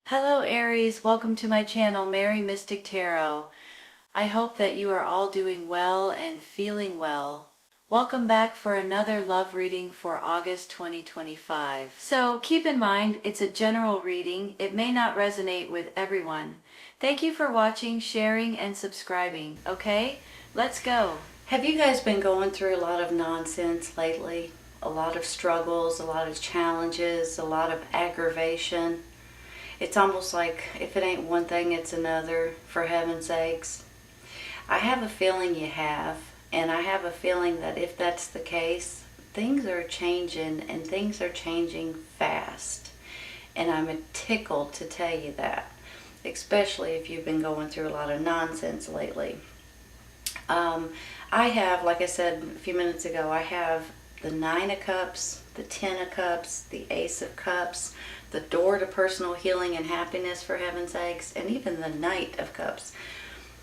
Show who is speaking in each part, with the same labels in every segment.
Speaker 1: Hello Aries, welcome to my channel, Mary Mystic Tarot. I hope that you are all doing well and feeling well. Welcome back for another love reading for August 2025. So keep in mind, it's a general reading. It may not resonate with everyone. Thank you for watching, sharing, and subscribing. Okay, let's go. Have you guys been going through a lot of nonsense lately? A lot of struggles, a lot of challenges, a lot of aggravation? It's almost like if it ain't one thing, it's another, for heaven's sakes. I have a feeling you have, and I have a feeling that if that's the case, things are changing, and things are changing fast. And I'm tickled to tell you that, especially if you've been going through a lot of nonsense lately. I have, like I said a few minutes ago, I have the Nine of Cups, the Ten of Cups, the Ace of Cups, the door to personal healing and happiness, for heaven's sakes, and even the Knight of Cups.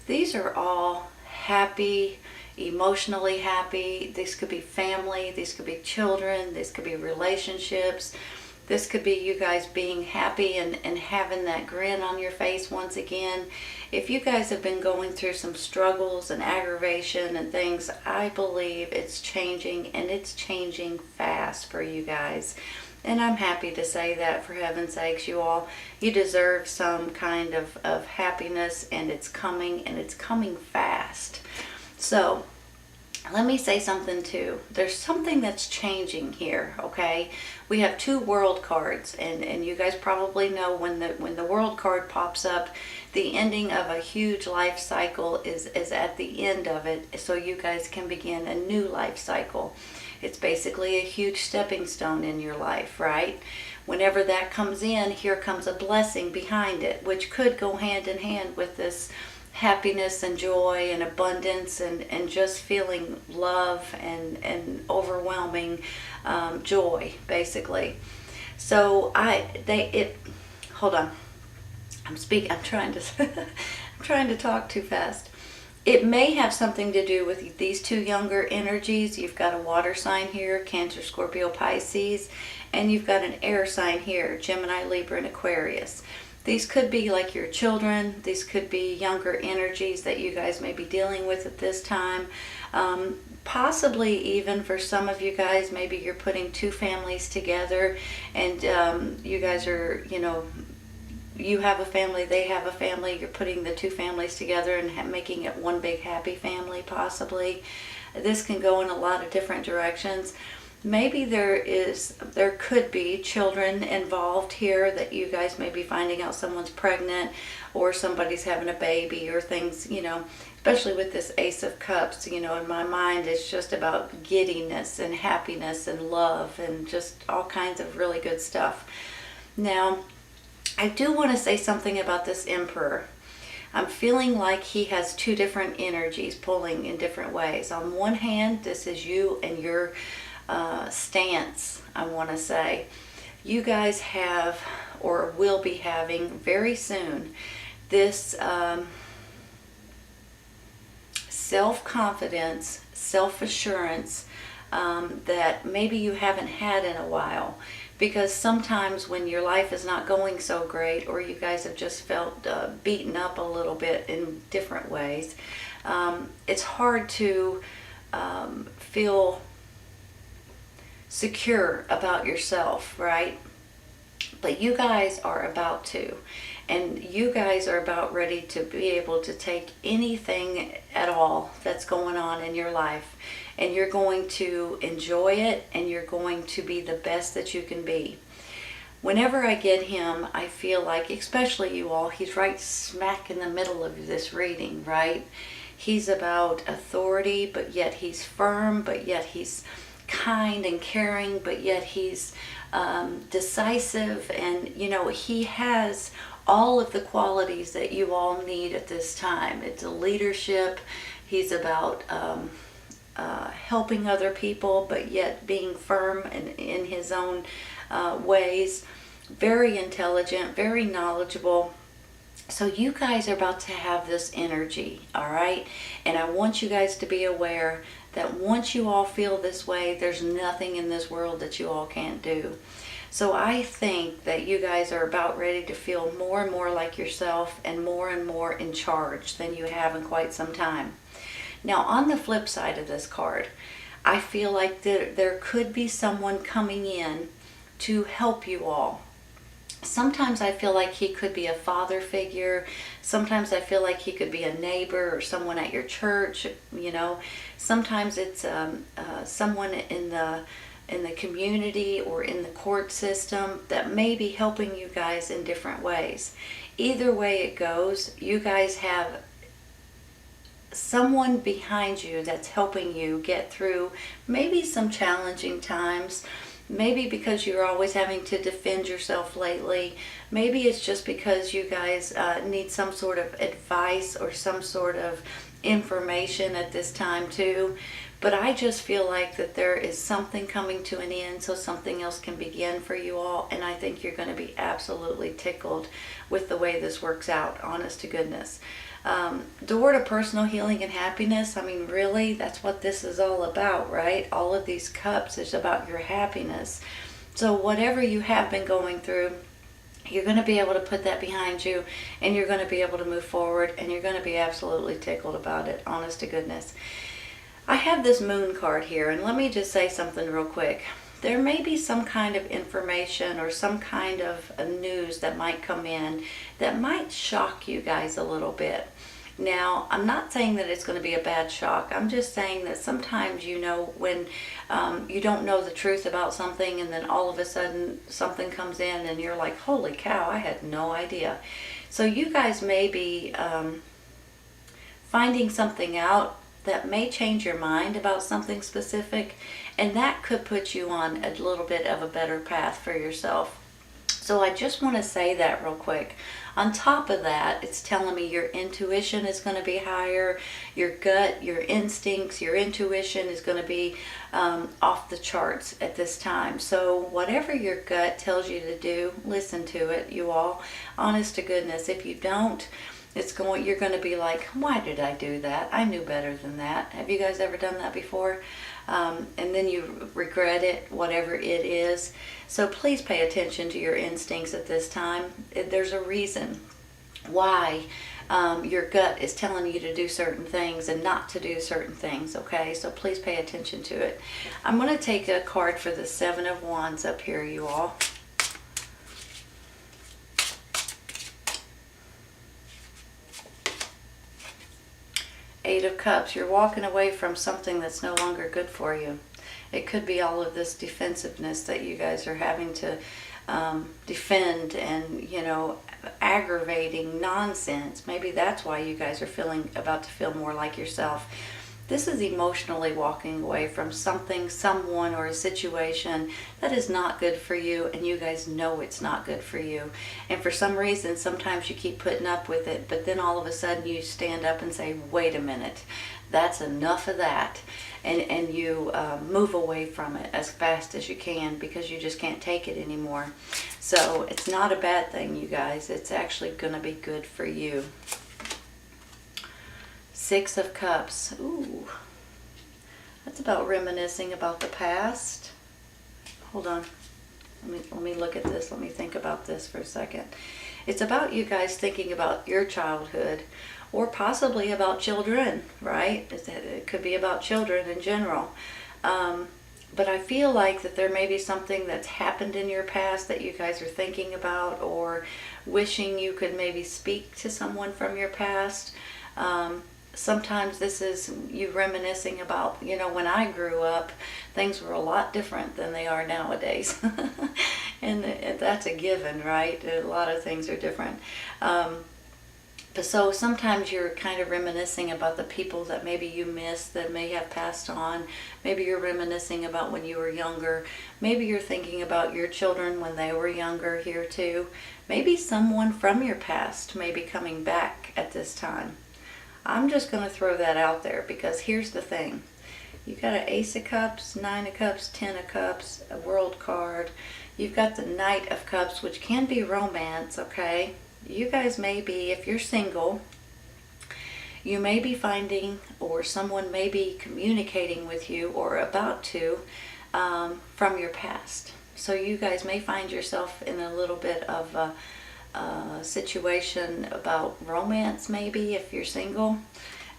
Speaker 1: These are all happy, emotionally happy. These could be family, these could be children, these could be relationships. This could be you guys being happy and having that grin on your face once again. If you guys have been going through some struggles and aggravation and things, I believe it's changing, and it's changing fast for you guys. And I'm happy to say that, for heaven's sakes, you deserve some kind of happiness, and it's coming fast. So let me say something too. There's something that's changing here, okay? We have two world cards, and you guys probably know when the world card pops up, the ending of a huge life cycle is at the end of it, so you guys can begin a new life cycle. It's basically a huge stepping stone in your life, right? Whenever that comes in, here comes a blessing behind it, which could go hand in hand with this happiness and joy and abundance and just feeling love and overwhelming joy, basically. So hold on. I'm trying to I'm trying to talk too fast. It may have something to do with these two younger energies. You've got a water sign here, Cancer, Scorpio, Pisces, and you've got an air sign here, Gemini, Libra, and Aquarius. These could be like your children. These could be younger energies that you guys may be dealing with at this time. Possibly even for some of you guys, maybe you're putting two families together, and you guys are, you have a family, they have a family, you're putting the two families together and making it one big happy family, possibly. This can go in a lot of different directions. Maybe there could be children involved here, that you guys may be finding out someone's pregnant or somebody's having a baby or things, especially with this Ace of Cups, in my mind it's just about giddiness and happiness and love and just all kinds of really good stuff. Now, I do want to say something about this Emperor. I'm feeling like he has two different energies pulling in different ways. On one hand, this is you and your stance, I want to say. You guys have, or will be having very soon, this self-confidence, self-assurance that maybe you haven't had in a while. Because sometimes when your life is not going so great, or you guys have just felt beaten up a little bit in different ways, it's hard to feel secure about yourself, right? But you guys are about to. And you guys are about ready to be able to take anything at all that's going on in your life, and you're going to enjoy it, and you're going to be the best that you can be. Whenever I get him, I feel like, especially you all, he's right smack in the middle of this reading, right? He's about authority, but yet he's firm, but yet he's kind and caring, but yet he's decisive, and he has all of the qualities that you all need at this time. It's a leadership. He's about helping other people, but yet being firm in his own ways. Very intelligent, very knowledgeable. So you guys are about to have this energy, all right? And I want you guys to be aware that once you all feel this way, there's nothing in this world that you all can't do. So I think that you guys are about ready to feel more and more like yourself and more in charge than you have in quite some time. Now, on the flip side of this card, I feel like there could be someone coming in to help you all. Sometimes I feel like he could be a father figure. Sometimes I feel like he could be a neighbor or someone at your church. Sometimes it's someone in the community or in the court system that may be helping you guys in different ways. Either way it goes, you guys have someone behind you that's helping you get through maybe some challenging times. Maybe because you're always having to defend yourself lately. Maybe it's just because you guys need some sort of advice or some sort of information at this time too. But I just feel like that there is something coming to an end so something else can begin for you all. And I think you're going to be absolutely tickled with the way this works out, honest to goodness. Door to personal healing and happiness. I mean, really, that's what this is all about, right? All of these cups is about your happiness. So whatever you have been going through, you're going to be able to put that behind you, and you're going to be able to move forward, and you're going to be absolutely tickled about it, honest to goodness. I have this moon card here, and let me just say something real quick. There may be some kind of information or some kind of news that might come in that might shock you guys a little bit. Now, I'm not saying that it's going to be a bad shock. I'm just saying that sometimes, when you don't know the truth about something and then all of a sudden something comes in and you're like, holy cow, I had no idea. So you guys may be finding something out that may change your mind about something specific, and that could put you on a little bit of a better path for yourself. So I just want to say that real quick. On top of that, it's telling me your intuition is going to be higher, your gut, your instincts, your intuition is going to be off the charts at this time. So whatever your gut tells you to do, listen to it, you all. Honest to goodness, if you don't, you're going to be like, why did I do that? I knew better than that. Have you guys ever done that before? And then you regret it, whatever it is. So please pay attention to your instincts at this time. There's a reason why your gut is telling you to do certain things and not to do certain things, okay? So please pay attention to it. I'm going to take a card for the Seven of Wands up here, you all. Eight of Cups. You're walking away from something that's no longer good for you. It could be all of this defensiveness that you guys are having to defend and, aggravating nonsense. Maybe that's why you guys are about to feel more like yourself. This is emotionally walking away from something, someone, or a situation that is not good for you, and you guys know it's not good for you. And for some reason, sometimes you keep putting up with it, but then all of a sudden you stand up and say, wait a minute, that's enough of that. And you move away from it as fast as you can because you just can't take it anymore. So it's not a bad thing, you guys. It's actually going to be good for you. Six of Cups. Ooh, that's about reminiscing about the past. Hold on. Let me look at this. Let me think about this for a second. It's about you guys thinking about your childhood, or possibly about children, right? It could be about children in general. But I feel like that there may be something that's happened in your past that you guys are thinking about, or wishing you could maybe speak to someone from your past. Sometimes this is you reminiscing about, when I grew up, things were a lot different than they are nowadays. and that's a given, right? A lot of things are different. So sometimes you're kind of reminiscing about the people that maybe you missed that may have passed on. Maybe you're reminiscing about when you were younger. Maybe you're thinking about your children when they were younger here too. Maybe someone from your past may be coming back at this time. I'm just going to throw that out there because here's the thing. You got an Ace of Cups, Nine of Cups, Ten of Cups, a World card. You've got the Knight of Cups, which can be romance, okay? You guys may be, if you're single, you may be finding, or someone may be communicating with you or about to, from your past. So you guys may find yourself in a little bit of a situation about romance, maybe, if you're single.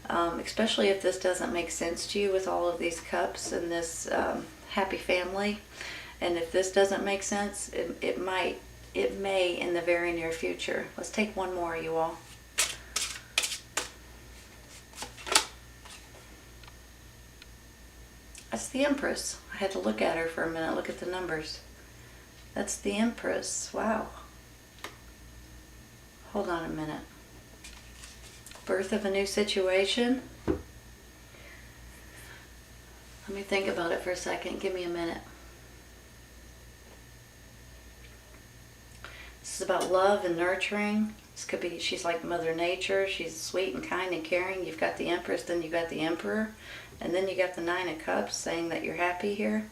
Speaker 1: Especially if this doesn't make sense to you with all of these cups and this happy family. And if this doesn't make sense, it may in the very near future. Let's take one more, you all. That's the Empress. I had to look at her for a minute, look at the numbers. That's the Empress. Wow. Hold on a minute. Birth of a new situation. Let me think about it for a second. Give me a minute. This is about love and nurturing. This could be, she's like Mother Nature. She's sweet and kind and caring. You've got the Empress, then you got the Emperor, and then you got the Nine of Cups saying that you're happy here.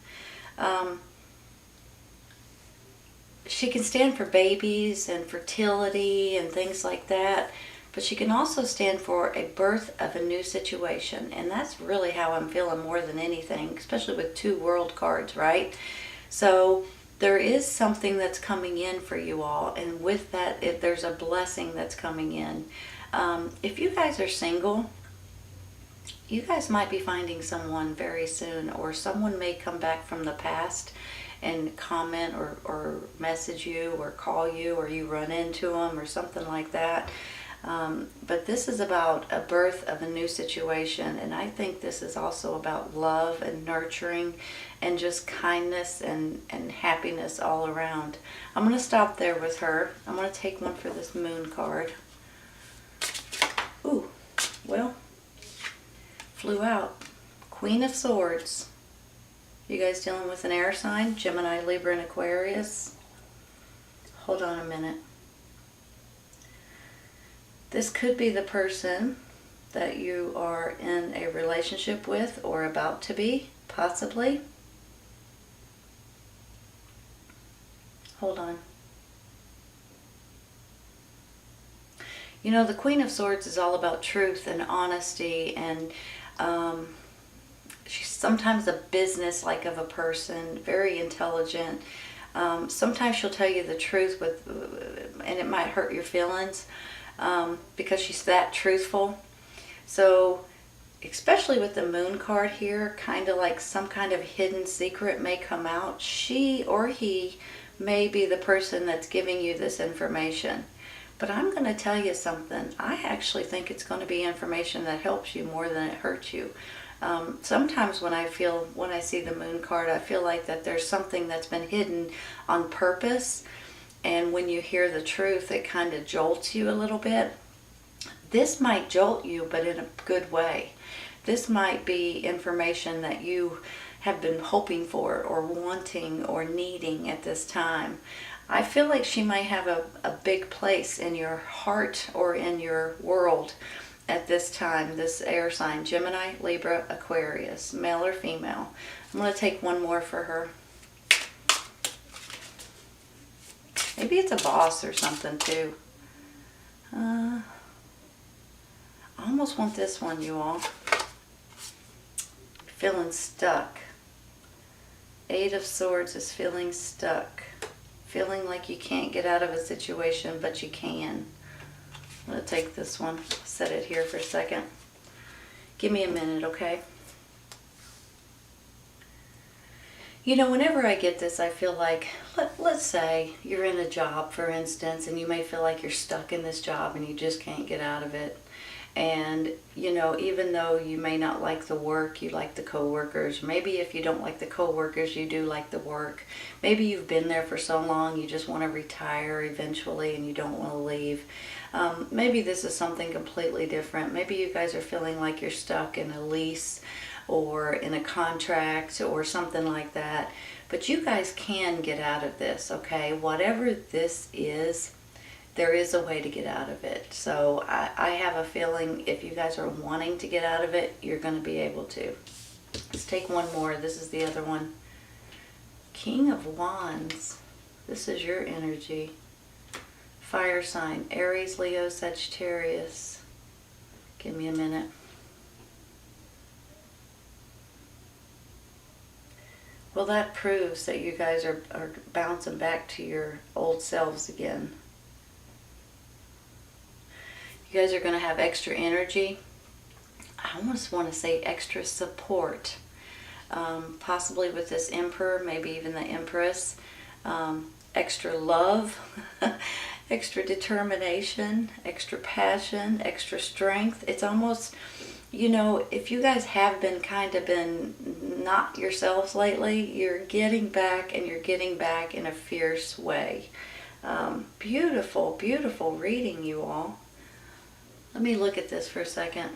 Speaker 1: She can stand for babies and fertility and things like that, but she can also stand for a birth of a new situation, and that's really how I'm feeling more than anything, especially with 2 World cards, right? So there is something that's coming in for you all, and with that, there's a blessing that's coming in. If you guys are single, you guys might be finding someone very soon, or someone may come back from the past and comment or message you or call you, or you run into them or something like that. But this is about a birth of a new situation, and I think this is also about love and nurturing and just kindness and happiness all around. I'm going to stop there with her. I'm going to take one for this Moon card. Ooh, well, flew out. Queen of Swords. You guys dealing with an air sign? Gemini, Libra, and Aquarius? Hold on a minute. This could be the person that you are in a relationship with or about to be, possibly. Hold on. You know, the Queen of Swords is all about truth and honesty, and she's sometimes a business-like of a person, very intelligent. Sometimes she'll tell you the truth and it might hurt your feelings because she's that truthful. So, especially with the Moon card here, kind of like some kind of hidden secret may come out. She or he may be the person that's giving you this information. But I'm going to tell you something. I actually think it's going to be information that helps you more than it hurts you. Sometimes when I see the Moon card, I feel like that there's something that's been hidden on purpose, and when you hear the truth, it kind of jolts you a little bit. This might jolt you, but in a good way. This might be information that you have been hoping for or wanting or needing at this time. I feel like she might have a big place in your heart or in your world at this time, this air sign, Gemini, Libra, Aquarius, male or female. I'm going to take one more for her. Maybe it's a boss or something too. I almost want this one, you all. Feeling stuck. 8 of Swords is feeling stuck. Feeling like you can't get out of a situation, but you can. I'm going to take this one, set it here for a second. Give me a minute, okay? You know, whenever I get this, I feel like, let's say you're in a job, for instance, and you may feel like you're stuck in this job and you just can't get out of it. And, you know, even though you may not like the work, you like the co-workers. Maybe if you don't like the co-workers, you do like the work. Maybe you've been there for so long, you just want to retire eventually and you don't want to leave. Maybe this is something completely different. Maybe you guys are feeling like you're stuck in a lease or in a contract or something like that. But you guys can get out of this, okay? Whatever this is, there is a way to get out of it. So I have a feeling if you guys are wanting to get out of it, you're going to be able to. Let's take one more. This is the other one. King of Wands. This is your energy. Fire sign, Aries, Leo, Sagittarius. Give me a minute. Well, that proves that you guys are bouncing back to your old selves again. You guys are going to have extra energy. I almost want to say extra support. Possibly with this Emperor, maybe even the Empress. Extra love, extra determination, extra passion, extra strength. It's almost, you know, if you guys have been not yourselves lately, you're getting back, and you're getting back in a fierce way. Beautiful, beautiful reading, you all. Let me look at this for a second.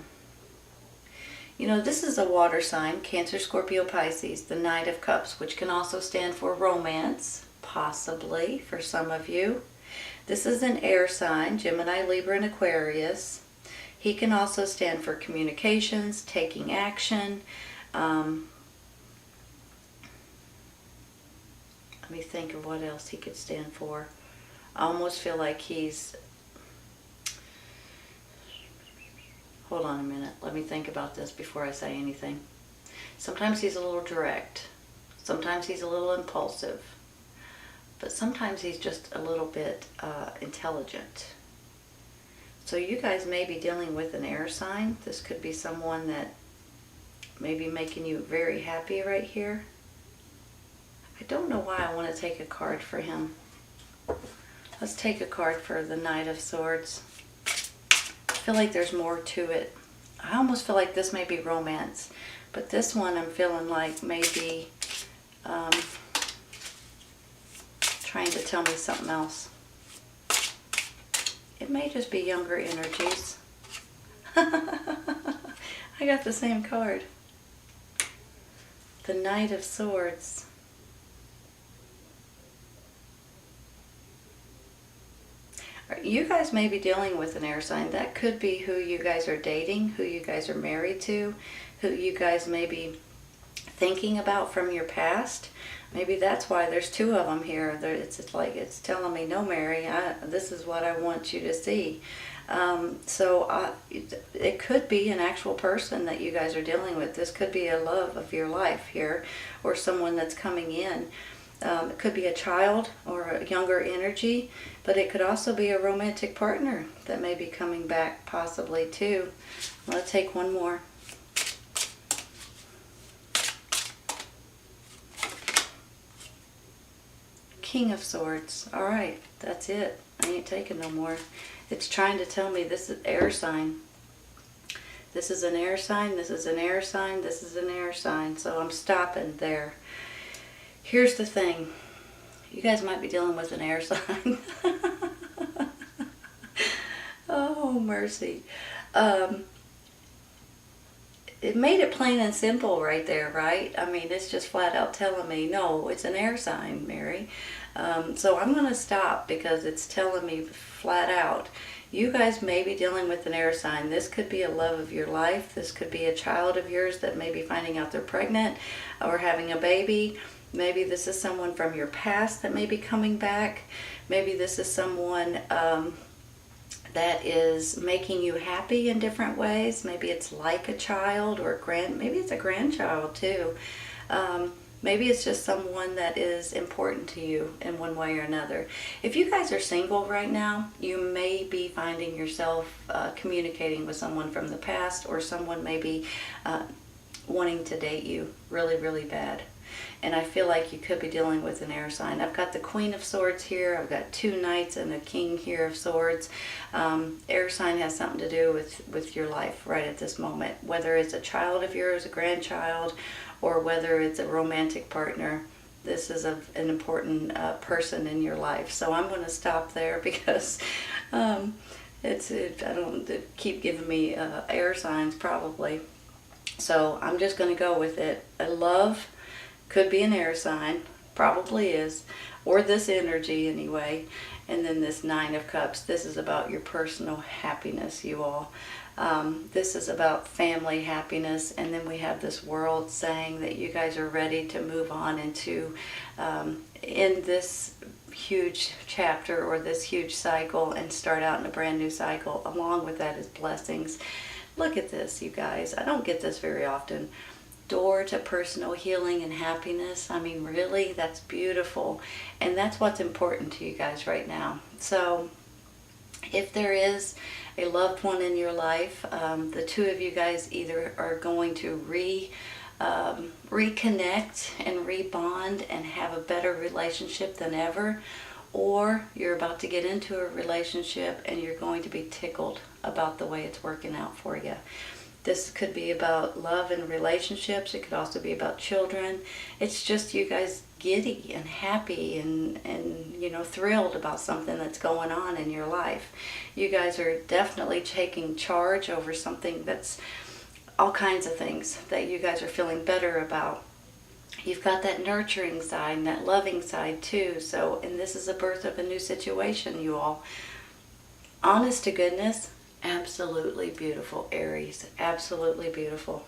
Speaker 1: You know, this is a water sign, Cancer, Scorpio, Pisces, the Knight of Cups, which can also stand for romance, possibly, for some of you. This is an air sign, Gemini, Libra, and Aquarius. He can also stand for communications, taking action. Let me think of what else he could stand for. I almost feel like he's... Hold on a minute. Let me think about this before I say anything. Sometimes he's a little direct. Sometimes he's a little impulsive. But sometimes he's just a little bit intelligent. So you guys may be dealing with an air sign. This could be someone that may be making you very happy right here. I don't know why I want to take a card for him. Let's take a card for the Knight of Swords. I feel like there's more to it. I almost feel like this may be romance, but this one I'm feeling like maybe trying to tell me something else. It may just be younger energies. I got the same card. The Knight of Swords. You guys may be dealing with an air sign. That could be who you guys are dating, who you guys are married to, who you guys may be thinking about from your past. Maybe that's why there's two of them here. It's like it's telling me, no, Mary, this is what I want you to see. It could be an actual person that you guys are dealing with. This could be a love of your life here, or someone that's coming in. It could be a child or a younger energy, but it could also be a romantic partner that may be coming back possibly too. Let's take one more. King of Swords. All right, that's it. I ain't taking no more. It's trying to tell me this is air sign. This is an air sign, this is an air sign, this is an air sign. So I'm stopping there. Here's the thing. You guys might be dealing with an air sign. Oh, mercy. It made it plain and simple right there, right? I mean, it's just flat out telling me, no, it's an air sign, Mary. So I'm going to stop because it's telling me flat out. You guys may be dealing with an air sign. This could be a love of your life. This could be a child of yours that may be finding out they're pregnant or having a baby. Maybe this is someone from your past that may be coming back. Maybe this is someone that is making you happy in different ways. Maybe it's like a child or maybe it's a grandchild too. Maybe it's just someone that is important to you in one way or another. If you guys are single right now, you may be finding yourself communicating with someone from the past, or someone may be wanting to date you really, really bad. And I feel like you could be dealing with an air sign. I've got the Queen of Swords here. I've got two Knights and a King here of Swords. Air sign has something to do with your life right at this moment. Whether it's a child of yours, a grandchild, or whether it's a romantic partner, this is an important person in your life. So I'm going to stop there because it keep giving me air signs probably. So I'm just going to go with it. A love could be an air sign, probably is, or this energy anyway. And then this Nine of Cups, this is about your personal happiness, you all. This is about family happiness. And then we have this World saying that you guys are ready to move on into, in this huge chapter or this huge cycle, and start out in a brand new cycle. Along with that is blessings. Look at this, you guys. I don't get this very often. door to personal healing and happiness. I mean, really, that's beautiful. And that's what's important to you guys right now. So if there is a loved one in your life, the two of you guys either are going to reconnect and rebond and have a better relationship than ever, or you're about to get into a relationship and you're going to be tickled about the way it's working out for you. This could be about love and relationships. It could also be about children. It's just you guys giddy and happy and thrilled about something that's going on in your life. You guys are definitely taking charge over something that's all kinds of things that you guys are feeling better about. You've got that nurturing side and that loving side too. So, and this is a birth of a new situation, you all. Honest to goodness, absolutely beautiful, Aries. Absolutely beautiful.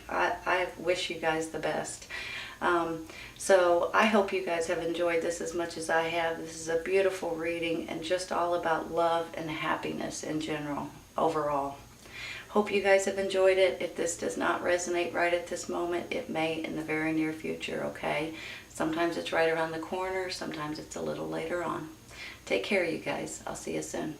Speaker 1: I wish you guys the best. So I hope you guys have enjoyed this as much as I have. This is a beautiful reading and just all about love and happiness in general, overall. Hope you guys have enjoyed it. If this does not resonate right at this moment, it may in the very near future, okay? Sometimes it's right around the corner, sometimes it's a little later on. Take care, you guys. I'll see you soon.